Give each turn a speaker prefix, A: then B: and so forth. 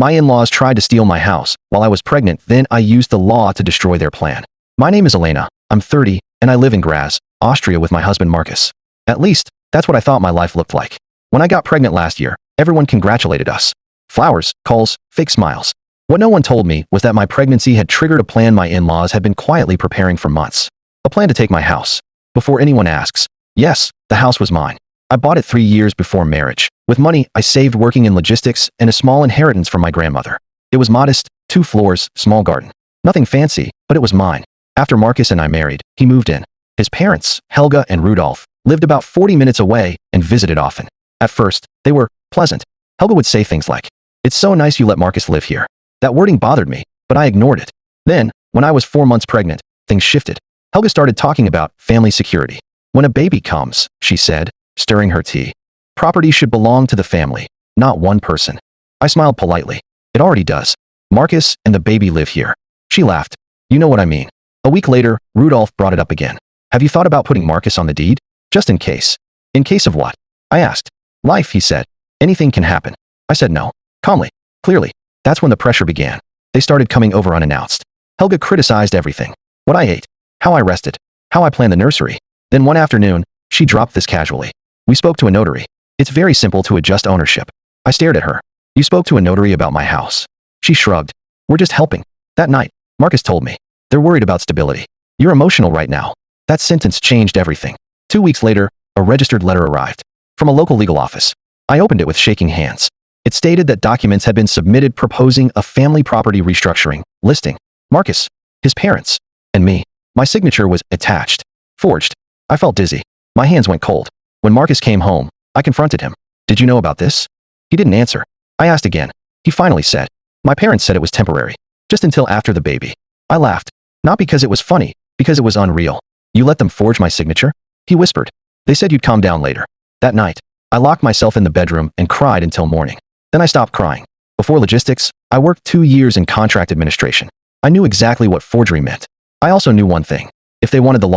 A: My in-laws tried to steal my house while I was pregnant, then I used the law to destroy their plan. My name is Elena, I'm 30, and I live in Graz, Austria with my husband Marcus. At least, that's what I thought my life looked like. When I got pregnant last year, everyone congratulated us. Flowers, calls, fake smiles. What no one told me was that my pregnancy had triggered a plan my in-laws had been quietly preparing for months. A plan to take my house. Before anyone asks, yes, the house was mine. I bought it 3 years before marriage, with money I saved working in logistics and a small inheritance from my grandmother. It was modest, 2 floors, small garden. Nothing fancy, but it was mine. After Marcus and I married, he moved in. His parents, Helga and Rudolf, lived about 40 minutes away and visited often. At first, they were pleasant. Helga would say things like, "It's so nice you let Marcus live here." That wording bothered me, but I ignored it. Then, when I was 4 months pregnant, things shifted. Helga started talking about family security. "When a baby comes," she said, stirring her tea, "property should belong to the family, not one person." I smiled politely. "It already does. Marcus and the baby live here." She laughed. "You know what I mean." A week later, Rudolf brought it up again. "Have you thought about putting Marcus on the deed? Just in case." "In case of what?" I asked. "Life," he said. "Anything can happen." I said no. Calmly. Clearly. That's when the pressure began. They started coming over unannounced. Helga criticized everything. What I ate. How I rested. How I planned the nursery. Then one afternoon, she dropped this casually. "We spoke to a notary. It's very simple to adjust ownership." I stared at her. "You spoke to a notary about my house?" She shrugged. "We're just helping." That night, Marcus told me. "They're worried about stability. You're emotional right now." That sentence changed everything. 2 weeks later, a registered letter arrived. From a local legal office. I opened it with shaking hands. It stated that documents had been submitted proposing a family property restructuring, listing Marcus, his parents, and me. My signature was attached. Forged. I felt dizzy. My hands went cold. When Marcus came home, I confronted him. "Did you know about this?" He didn't answer. I asked again. He finally said, "My parents said it was temporary. Just until after the baby." I laughed. Not because it was funny, because it was unreal. "You let them forge my signature?" He whispered. "They said you'd calm down later." That night, I locked myself in the bedroom and cried until morning. Then I stopped crying. Before logistics, I worked 2 years in contract administration. I knew exactly what forgery meant. I also knew one thing. If they wanted the